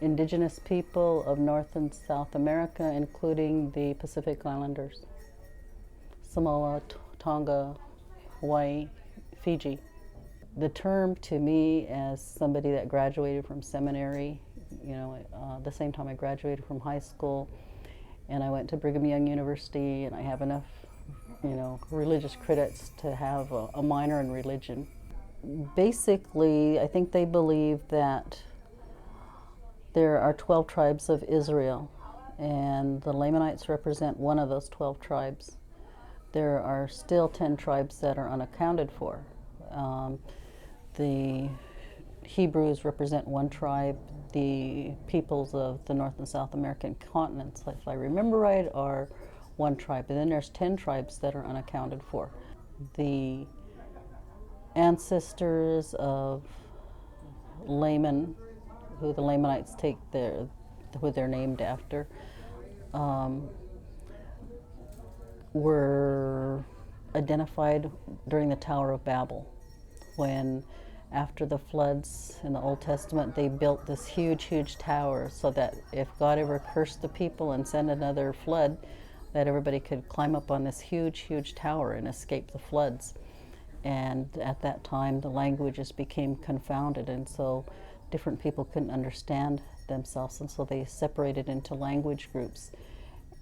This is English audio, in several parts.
indigenous people of North and South America, including the Pacific Islanders, Samoa, Tonga, Hawaii, Fiji. The term to me, as somebody that graduated from seminary, the same time I graduated from high school, and I went to Brigham Young University, and I have enough, religious credits to have a minor in religion. Basically, I think they believe that there are 12 tribes of Israel, and the Lamanites represent one of those 12 tribes. There are still 10 tribes that are unaccounted for. The Hebrews represent one tribe. The peoples of the North and South American continents, if I remember right, are one tribe. And then there's 10 tribes that are unaccounted for. The ancestors of Laman, who the Lamanites take who they're named after, were identified during the Tower of Babel, when after the floods in the Old Testament, they built this huge, huge tower so that if God ever cursed the people and sent another flood, that everybody could climb up on this huge, huge tower and escape the floods. And at that time, the languages became confounded, and so different people couldn't understand themselves, and so they separated into language groups.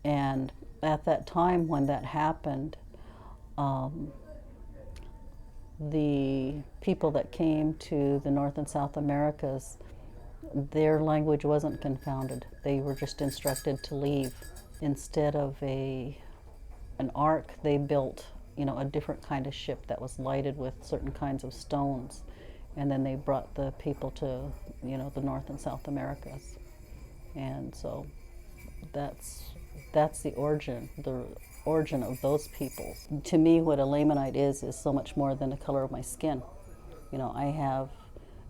And at that time, when that happened, the people that came to the North and South Americas, their language wasn't confounded. They were just instructed to leave. Instead of an ark, they built, a different kind of ship that was lighted with certain kinds of stones, and then they brought the people to, the North and South Americas. And so that's the origin of those peoples. To me, what a Lamanite is so much more than the color of my skin. I have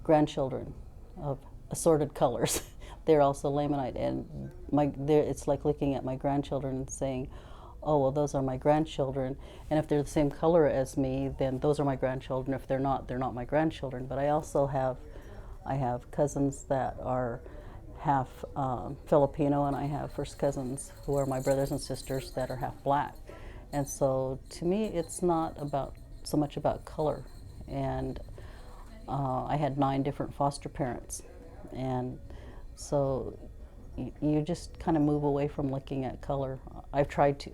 grandchildren of assorted colors. They're also Lamanite, and it's like looking at my grandchildren and saying, oh, well, those are my grandchildren, and if they're the same color as me, then those are my grandchildren. If they're not, they're not my grandchildren. But I also have cousins that are half Filipino, and I have first cousins who are my brothers and sisters that are half black. And so to me, it's not so much about color. And I had 9 different foster parents, and so you just kind of move away from looking at color. I've tried to,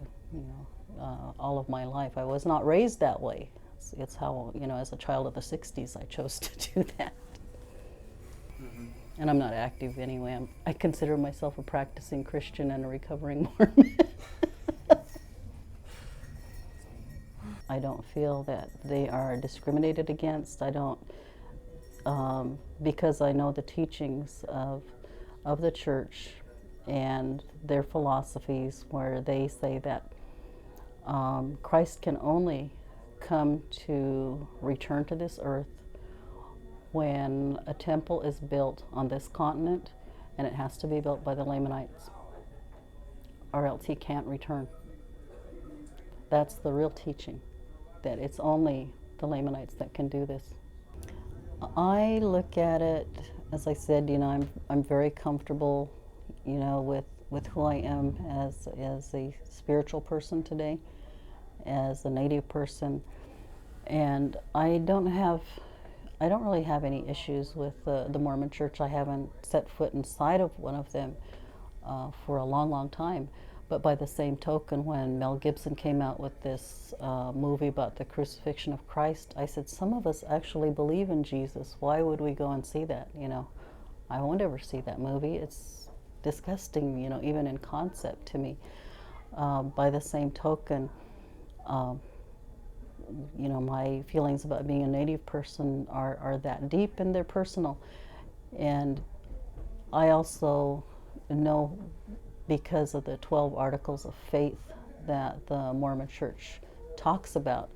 all of my life. I was not raised that way. It's how, as a child of the 60s, I chose to do that. Mm-hmm. And I'm not active anyway. I consider myself a practicing Christian and a recovering Mormon. I don't feel that they are discriminated against. I don't, because I know the teachings of the church and their philosophies, where they say that Christ can only come to return to this earth when a temple is built on this continent, and it has to be built by the Lamanites, or else he can't return. That's the real teaching, that it's only the Lamanites that can do this. I look at it, as I said, I'm very comfortable, with who I am as a spiritual person today, as a Native person, and I don't really have any issues with the Mormon Church. I haven't set foot inside of one of them for a long, long time. But by the same token, when Mel Gibson came out with this movie about the crucifixion of Christ, I said, some of us actually believe in Jesus. Why would we go and see that? I won't ever see that movie. It's disgusting, even in concept to me. By the same token, my feelings about being a Native person are that deep, and they're personal. And I also know, because of the 12 articles of faith that the Mormon Church talks about,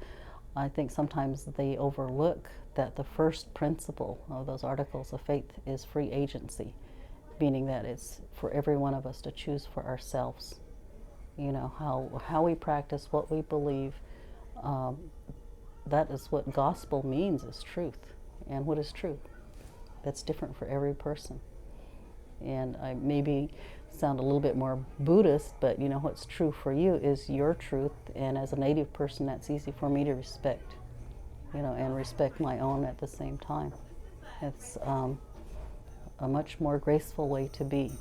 I think sometimes they overlook that the first principle of those articles of faith is free agency, meaning that it's for every one of us to choose for ourselves. How we practice, what we believe, that is what gospel means, is truth. And what is truth? That's different for every person. And I maybe sound a little bit more Buddhist, but you know, what's true for you is your truth, and as a Native person, that's easy for me to respect, you know, and respect my own at the same time. It's a much more graceful way to be.